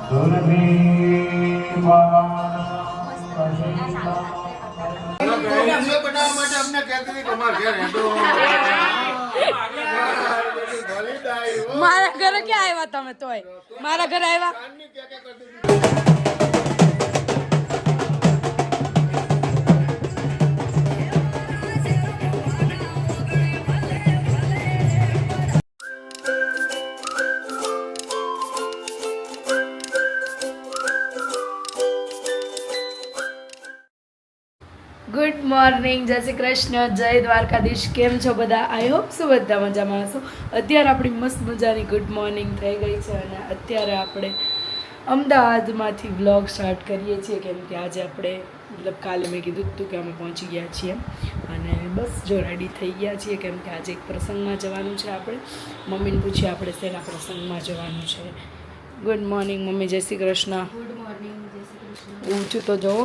મારા ઘરે ક્યાં આવ્યા તમે? તોય મારા ઘરે આવ્યા. ગુડ મોર્નિંગ, જય શ્રી કૃષ્ણ, જય દ્વારકાધીશ. કેમ છો બધા? આઈ હોપ સો બધા મજામાં હશો. અત્યારે આપણી મસ્ત મજાની ગુડ મોર્નિંગ થઈ ગઈ છે અને અત્યારે આપણે અમદાવાદમાંથી વ્લોગ સ્ટાર્ટ કરીએ છીએ કેમ કે આજે આપણે મતલબ કાલે મેં કીધું હતું કે અમે પહોંચી ગયા છીએ અને બસ જો રેડી થઈ ગયા છીએ કેમ કે આજે એક પ્રસંગમાં જવાનું છે. આપણે મમ્મીને પૂછીએ આપણે શેના પ્રસંગમાં જવાનું છે. ગુડ મોર્નિંગ મમ્મી, જય શ્રી કૃષ્ણ. ગુડ મોર્નિંગ, જય શ્રી કૃષ્ણ. ઊંચું તો જુઓ.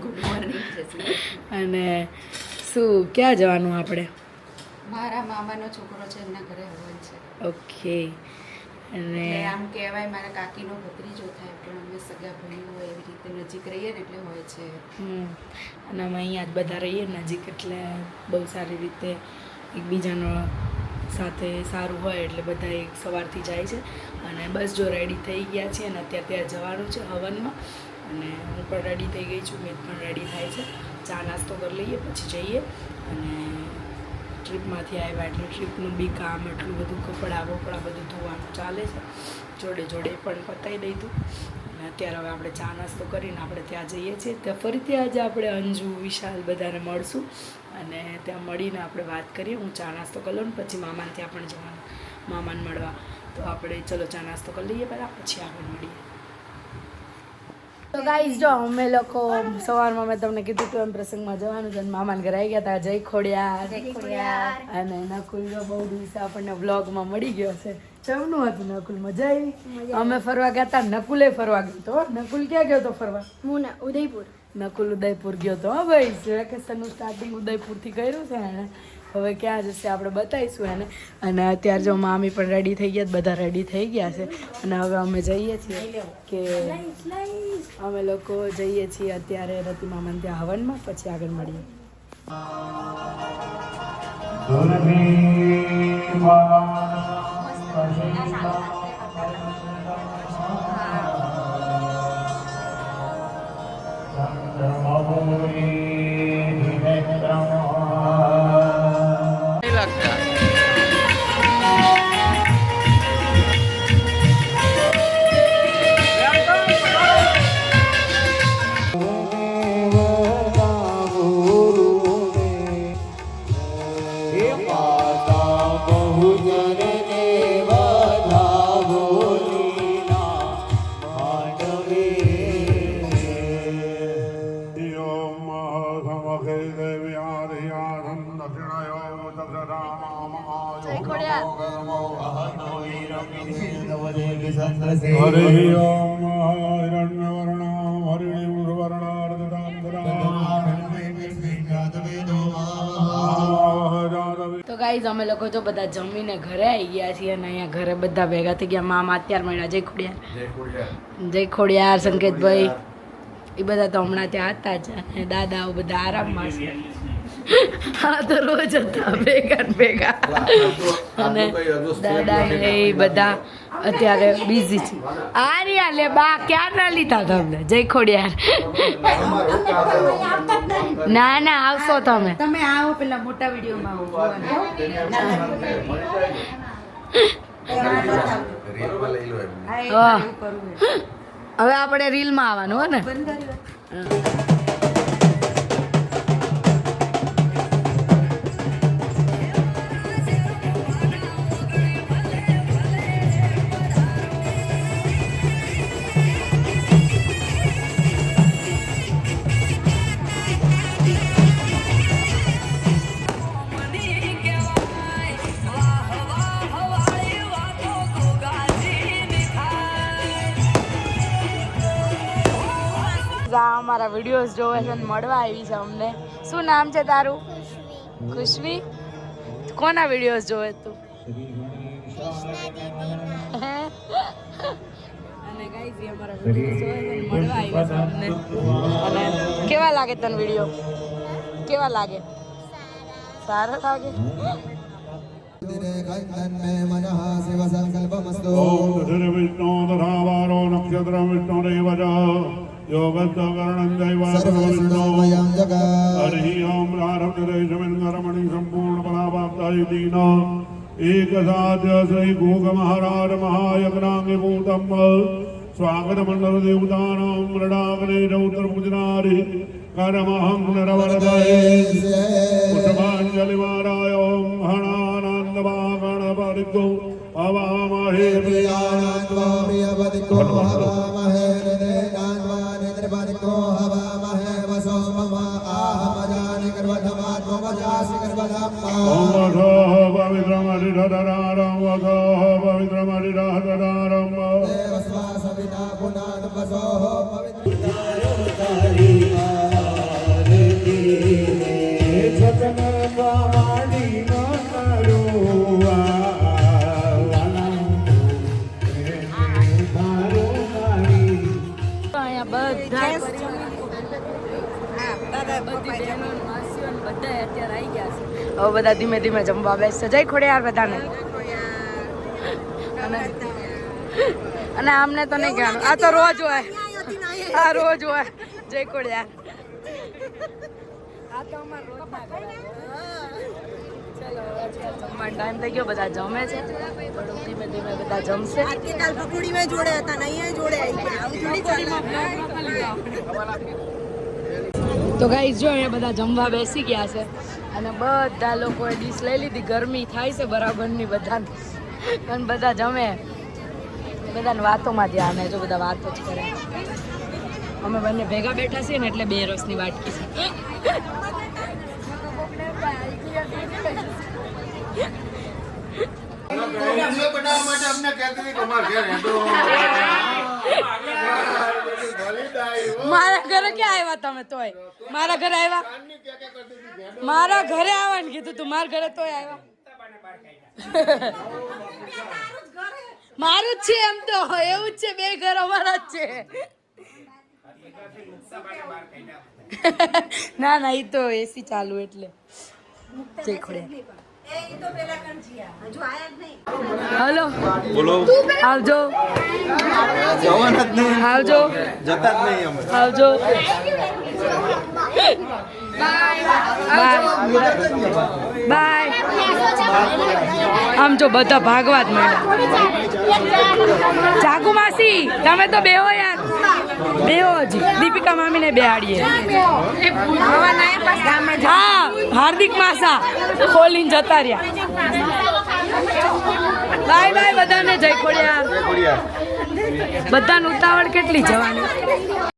ગુડ મોર્નિંગ, જય શ્રી કૃષ્ણ. અને શું ક્યાં જવાનું આપણે? મારા મામાનો છોકરો છે, એમના ઘરે હવન છે. ઓકે. અને એટલે આમ કહેવાય મારા કાકીનો ભત્રીજો થાય પણ અમે સગા ભાઈઓ એવી રીતે નજીક રહીએ ને એટલે હોય છે. અને અમે અહીંયા જ બધા રહીએ નજીક એટલે બહુ સારી રીતે એકબીજાનો સાથે સારું હોય એટલે બધા એક સવારથી જાય છે. અને બસ જો રેડી થઈ ગયા છીએ અને અત્યારે ત્યાં જવાનું છે હવનમાં. અને હું પણ રેડી થઈ ગઈ છું, મેં પણ રેડી થાય છે. ચા નાસ્તો કરી લઈએ પછી જઈએ. અને ટ્રીપમાંથી આવ્યા એટલે ટ્રીપનું બી કામ એટલું બધું કપડાં બપડા બધું ધોવાનું ચાલે છે. જોડે જોડે પણ પતાવી દઈશું. અને અત્યારે હવે આપણે ચા નાસ્તો કરીને આપણે ત્યાં જઈએ છીએ. ત્યાં ફરીથી આજે આપણે અંજુ વિશાલ બધાને મળશું અને ત્યાં મળીને આપણે વાત કરીએ. હું ચા નાસ્તો કરી લઉં ને પછી મામાને ત્યાં પણ જવાનું, મામાને મળવા. તો આપણે ચલો ચા નાસ્તો કરી લઈએ પહેલાં, પછી આગળ મળીએ. તો ગાઈઝ જો અમે લોકો સવારમાં મેં તમને કીધું હતું એમ પ્રસંગમાં જવાનું છે અને મામાને ઘરે આવી ગયા હતા. જય ખોડિયાર. અને નકુલ બહુ દિવસે આપણને વ્લોગમાં મળી ગયો છે. કેમનું હતું નકુલ? મજા આવી? અમે ફરવા ગયા હતા, નકુલે ફરવા ગયો હતો. નકુલ ક્યાં ગયો હતો ફરવા? હું ઉદયપુર. નકુલ ઉદયપુર ગયો હતો. હા ભાઈ, વેકેશનનું સ્ટાર્ટિંગ ઉદયપુરથી કર્યું છે એને. હવે ક્યાં જશે આપણે બતાવીશું એને. અને અત્યારે જો મામી પણ રેડી થઈ ગયા, બધા રેડી થઈ ગયા છે. અને હવે અમે જઈએ છીએ કે અમે લોકો જઈએ છીએ અત્યારે રતિ મામાને ત્યાં હવનમાં, પછી આગળ મળીએ. તો ગાઈઝ અમે લોકો જો બધા જમીને ઘરે આવી ગયા છીએ અને અહીંયા ઘરે બધા ભેગા થઈ ગયા. મામા અત્યારે મળ્યા. જય ખોડિયાર. જય ખોડિયાર. સંકેતભાઈ એ બધા તો હમણાં ત્યાં હતા જ. અને દાદાઓ બધા આરામમાં છે. હા તો રોજ હતા ભેગા ભેગા. અને દાદા એ બધા અત્યારે બિઝી છે. આ રહ્યા લે બા, ક્યાં ના લીધા તમને? જય ખોડિયાર. ના ના આવશો તમે. તમે આવો પેલા મોટા વિડીયોમાં હવે આપણે રીલમાં આવવાનું હો ને. અમારા વિડીયોઝ જોવે છે ને મળવા આવી છે અમને. શું નામ છે તારું? ખુશ્વી. કોના વિડીયોઝ જોવે તું? ગાઈઝ અમારા વિડીયો જોવે છે મળવા આવ્યા છે અમને અને કેવા લાગે તને વિડીયો કેવા લાગે સારા લાગે ओम धीरे विष्णु धरावारो नक्षत्र विष्णु देवज योगस्तकरणं दैवात्मविष्णु हरि ओम प्रारब्धदेशमिन् कर्मणि सम्पूर्ण फलाप्ताय दीन एकसाद्य श्री गोग महाराज महायज्ञाङ्गिभूतं स्वागतमण्डल देवतानां मृडाग्ने रौद्र पूजनारि करमहं नरवरदये पुष्पाञ्जलिमाराय ओम हणानन्दवागणपरिगो अवामहे प्रियानन्दो प्रियपदिको हवामहे निदेनान्वा निद्रपदिको हवामहे वसो मम आहमजानि गर्वधमात्मवजासि गर्वधम्मा ओम वसो पवित्रमरिधरारं वसो पवित्रमरिधरारं देवस्वा सविता पुनाद वसो पवित्रतारि आरति सतन स्वामी नरुआ હવે બધા ધીમે ધીમે જમવા બેસશે જય ખોડિયાર બધાને અને આમને તો નહીં કહેવાનું આ તો રોજ હોય આ રોજ હોય જય ખોડિયાર આ તો અમાર રોજ ના ચલો જમવાનો ટાઈમ થઈ ગયો બધા જમે છે થોડું ધીમે ધીમે બધા જમશે કાલ પકોડી માં જોડે હતા ને અહીંયા જોડે આવી ગયા તો ગાઈસ જો અહીંયા બધા જમવા બેસી ગયા છે અને બધા લોકોએ ડીશ લઈ લીધી ગરમી થાય છે બરાબરની બધાને અને બધા જમે બધાને વાતોમાં ધ્યાન જો બધા વાતો જ કરે અમે બંને ભેગા બેઠા છીએ ને એટલે બે રસની વાટકી છે મારા ઘરે ક્યાં આવ્યા તમે તોય મારા ઘરે આવ્યા મારા ઘરે આવવાનું કીધું તું મારા ઘરે તોય આવ્યા મારું જ છે એમ તો એવું જ છે બે ઘર અમારા જ છે ના ના એ તો એસી ચાલુ એટલે જય ખોડિયાર હલો બોલો આવજો જવાના જ નહીં આવજો જતા જ નહીં અમે આવજો બાય આમ જો બધા ભાગવા જ માંડ્યા જાગુ માસી તમે તો બેહો યાર બેહો હજી દીપિકા મામીને બેહાડીએ હા હાર્દિક માસા ખોલીને જતા રહ્યા બાય બાય બધાને જય ખોડિયાર બધાને ઉતાવળ કેટલી જવાની